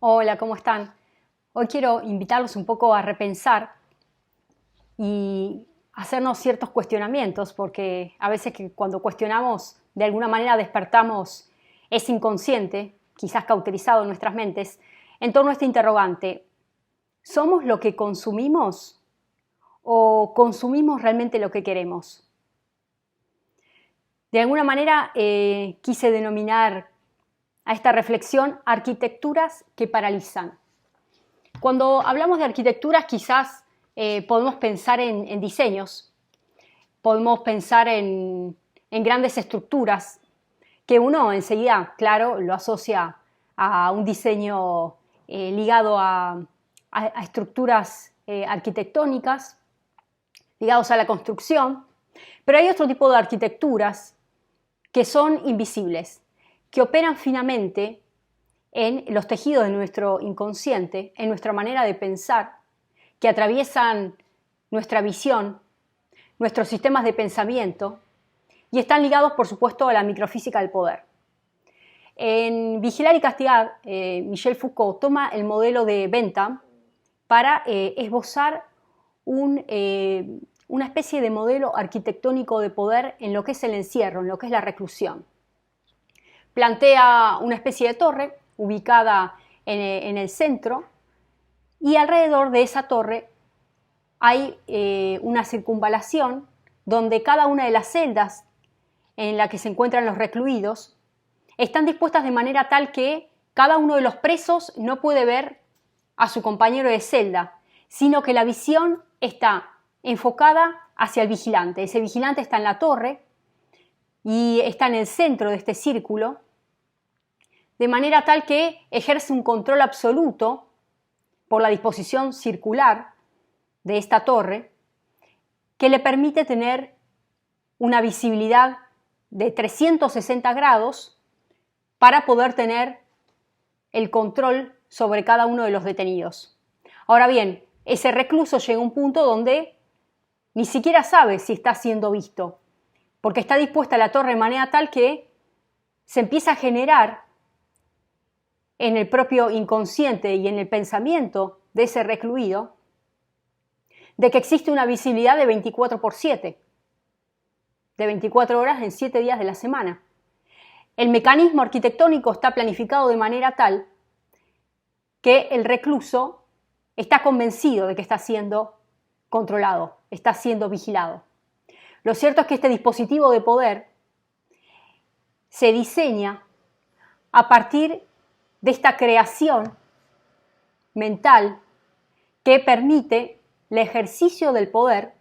Hola, ¿cómo están? Hoy quiero invitarlos un poco a repensar y hacernos ciertos cuestionamientos, porque a veces que cuando cuestionamos, de alguna manera despertamos ese inconsciente, quizás cauterizado en nuestras mentes, en torno a este interrogante: ¿somos lo que consumimos o consumimos realmente lo que queremos? De alguna manera quise denominar a esta reflexión arquitecturas que paralizan. Cuando hablamos de arquitecturas, quizás podemos pensar en diseños, podemos pensar en grandes estructuras, que uno enseguida, claro, lo asocia a un diseño ligado a estructuras arquitectónicas, ligados a la construcción, pero hay otro tipo de arquitecturas que son invisibles, que operan finamente en los tejidos de nuestro inconsciente, en nuestra manera de pensar, que atraviesan nuestra visión, nuestros sistemas de pensamiento y están ligados, por supuesto, a la microfísica del poder. En Vigilar y Castigar, Michel Foucault toma el modelo de Bentham para esbozar una especie de modelo arquitectónico de poder en lo que es el encierro, en lo que es la reclusión. Plantea una especie de torre ubicada en el centro, y alrededor de esa torre hay una circunvalación donde cada una de las celdas en la que se encuentran los recluidos están dispuestas de manera tal que cada uno de los presos no puede ver a su compañero de celda, sino que la visión está enfocada hacia el vigilante. Ese vigilante está en la torre y está en el centro de este círculo, de manera tal que ejerce un control absoluto por la disposición circular de esta torre, que le permite tener una visibilidad de 360 grados para poder tener el control sobre cada uno de los detenidos. Ahora bien, ese recluso llega a un punto donde ni siquiera sabe si está siendo visto, porque está dispuesta la torre de manera tal que se empieza a generar en el propio inconsciente y en el pensamiento de ese recluido de que existe una visibilidad de 24/7, de 24 horas en 7 días de la semana. El mecanismo arquitectónico está planificado de manera tal que el recluso está convencido de que está siendo controlado, está siendo vigilado. Lo cierto es que este dispositivo de poder se diseña a partir de esta creación mental que permite el ejercicio del poder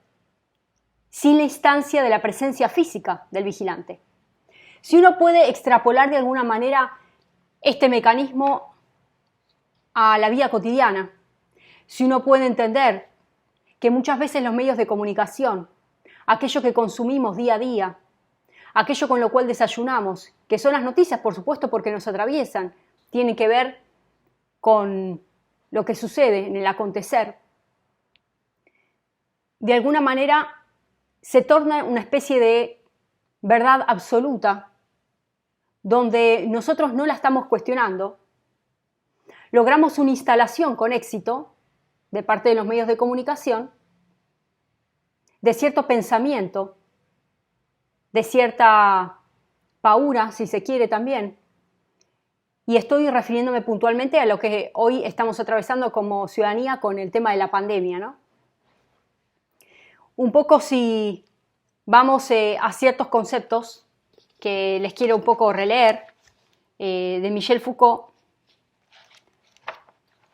sin la instancia de la presencia física del vigilante. Si uno puede extrapolar de alguna manera este mecanismo a la vida cotidiana, si uno puede entender que muchas veces los medios de comunicación, aquello que consumimos día a día, aquello con lo cual desayunamos, que son las noticias, por supuesto, porque nos atraviesan, tienen que ver con lo que sucede en el acontecer, de alguna manera se torna una especie de verdad absoluta, donde nosotros no la estamos cuestionando, logramos una instalación con éxito de parte de los medios de comunicación, de cierto pensamiento, de cierta paura, si se quiere también, y estoy refiriéndome puntualmente a lo que hoy estamos atravesando como ciudadanía con el tema de la pandemia, ¿no? Un poco si vamos a ciertos conceptos que les quiero un poco releer de Michel Foucault,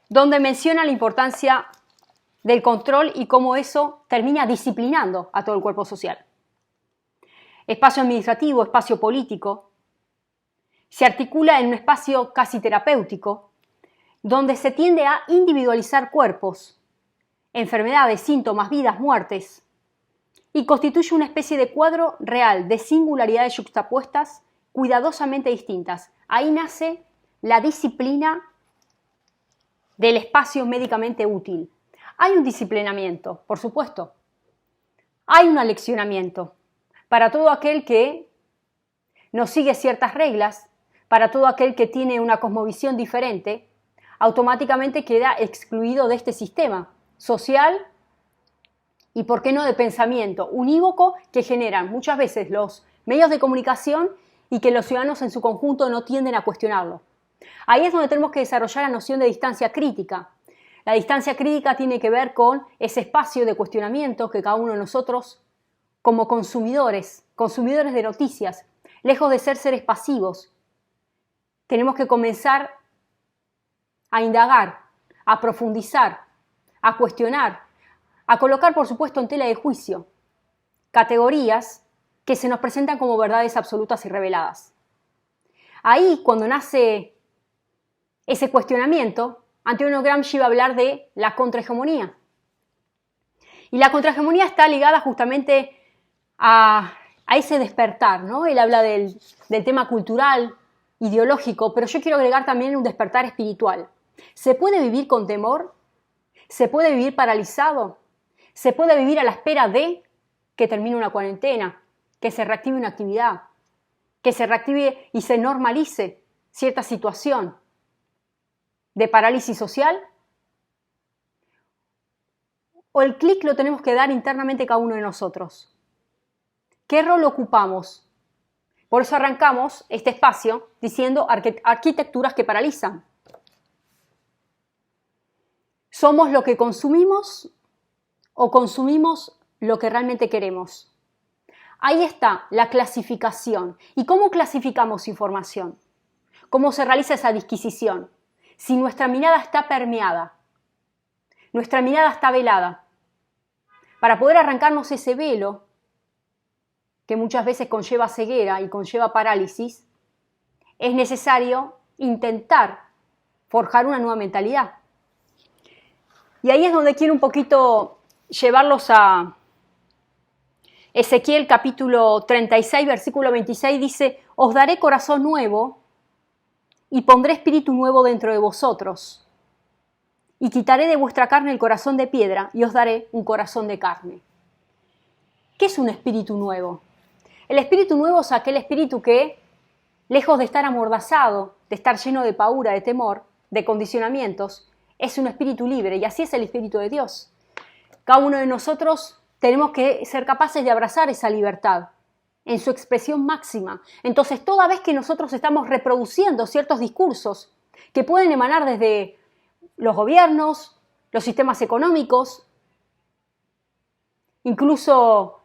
donde menciona la importancia del control y cómo eso termina disciplinando a todo el cuerpo social. Espacio administrativo, espacio político, se articula en un espacio casi terapéutico, donde se tiende a individualizar cuerpos, enfermedades, síntomas, vidas, muertes, y constituye una especie de cuadro real de singularidades yuxtapuestas cuidadosamente distintas. Ahí nace la disciplina del espacio médicamente útil. Hay un disciplinamiento, por supuesto. Hay un aleccionamiento para todo aquel que no sigue ciertas reglas, para todo aquel que tiene una cosmovisión diferente. automáticamente queda excluido de este sistema social y, por qué no, de pensamiento unívoco que generan muchas veces los medios de comunicación y que los ciudadanos en su conjunto no tienden a cuestionarlo. Ahí es donde tenemos que desarrollar la noción de distancia crítica. La distancia crítica tiene que ver con ese espacio de cuestionamiento que cada uno de nosotros, como consumidores de noticias, lejos de ser seres pasivos, tenemos que comenzar a indagar, a profundizar, a cuestionar, a colocar, por supuesto, en tela de juicio categorías que se nos presentan como verdades absolutas y reveladas. Ahí, cuando nace ese cuestionamiento, Antonio Gramsci va a hablar de la contrahegemonía. Y la contrahegemonía está ligada justamente a ese despertar, ¿no? Él habla del tema cultural, ideológico, pero yo quiero agregar también un despertar espiritual. ¿Se puede vivir con temor? ¿Se puede vivir paralizado? ¿Se puede vivir a la espera de que termine una cuarentena, que se reactive una actividad, que se reactive y se normalice cierta situación de parálisis social? ¿O el clic lo tenemos que dar internamente cada uno de nosotros? ¿Qué rol ocupamos? Por eso arrancamos este espacio diciendo arquitecturas que paralizan. ¿Somos lo que consumimos o consumimos lo que realmente queremos? Ahí está la clasificación. ¿Y cómo clasificamos información? ¿Cómo se realiza esa disquisición? Si nuestra mirada está permeada, nuestra mirada está velada. Para poder arrancarnos ese velo, que muchas veces conlleva ceguera y conlleva parálisis, es necesario intentar forjar una nueva mentalidad. Y ahí es donde quiero un poquito llevarlos a Ezequiel capítulo 36, versículo 26, dice: os daré corazón nuevo y pondré espíritu nuevo dentro de vosotros. Y quitaré de vuestra carne el corazón de piedra y os daré un corazón de carne. ¿Qué es un espíritu nuevo? El espíritu nuevo es aquel espíritu que, lejos de estar amordazado, de estar lleno de paura, de temor, de condicionamientos, es un espíritu libre, y así es el Espíritu de Dios. Cada uno de nosotros tenemos que ser capaces de abrazar esa libertad en su expresión máxima. Entonces, toda vez que nosotros estamos reproduciendo ciertos discursos que pueden emanar desde los gobiernos, los sistemas económicos, incluso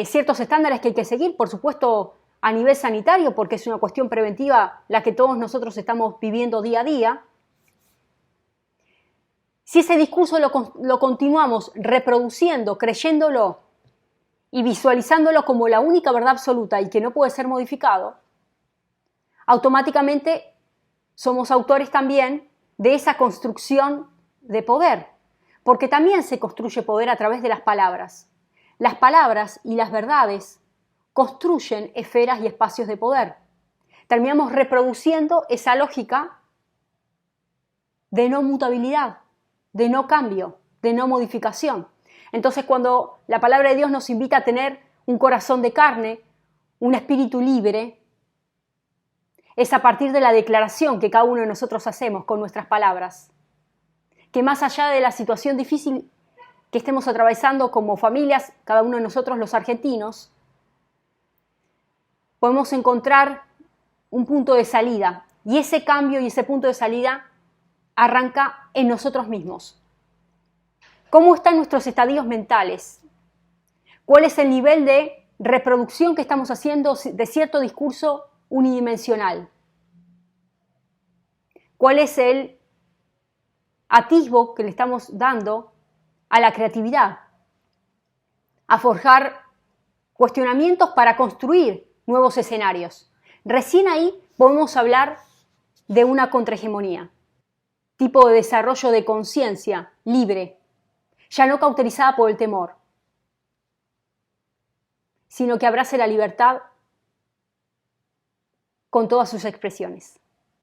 ciertos estándares que hay que seguir, por supuesto, a nivel sanitario, porque es una cuestión preventiva la que todos nosotros estamos viviendo día a día. Si ese discurso lo continuamos reproduciendo, creyéndolo y visualizándolo como la única verdad absoluta y que no puede ser modificado, automáticamente somos autores también de esa construcción de poder, porque también se construye poder a través de las palabras. Las palabras y las verdades construyen esferas y espacios de poder. Terminamos reproduciendo esa lógica de no mutabilidad, de no cambio, de no modificación. Entonces, cuando la palabra de Dios nos invita a tener un corazón de carne, un espíritu libre, es a partir de la declaración que cada uno de nosotros hacemos con nuestras palabras, que más allá de la situación difícil que estemos atravesando como familias, cada uno de nosotros los argentinos, podemos encontrar un punto de salida, y ese cambio y ese punto de salida arranca en nosotros mismos. ¿Cómo están nuestros estadios mentales? ¿Cuál es el nivel de reproducción que estamos haciendo de cierto discurso unidimensional? ¿Cuál es el atisbo que le estamos dando a la creatividad? A forjar cuestionamientos para construir nuevos escenarios. Recién ahí podemos hablar de una contrahegemonía, tipo de desarrollo de conciencia libre, ya no cauterizada por el temor, sino que abrace la libertad con todas sus expresiones.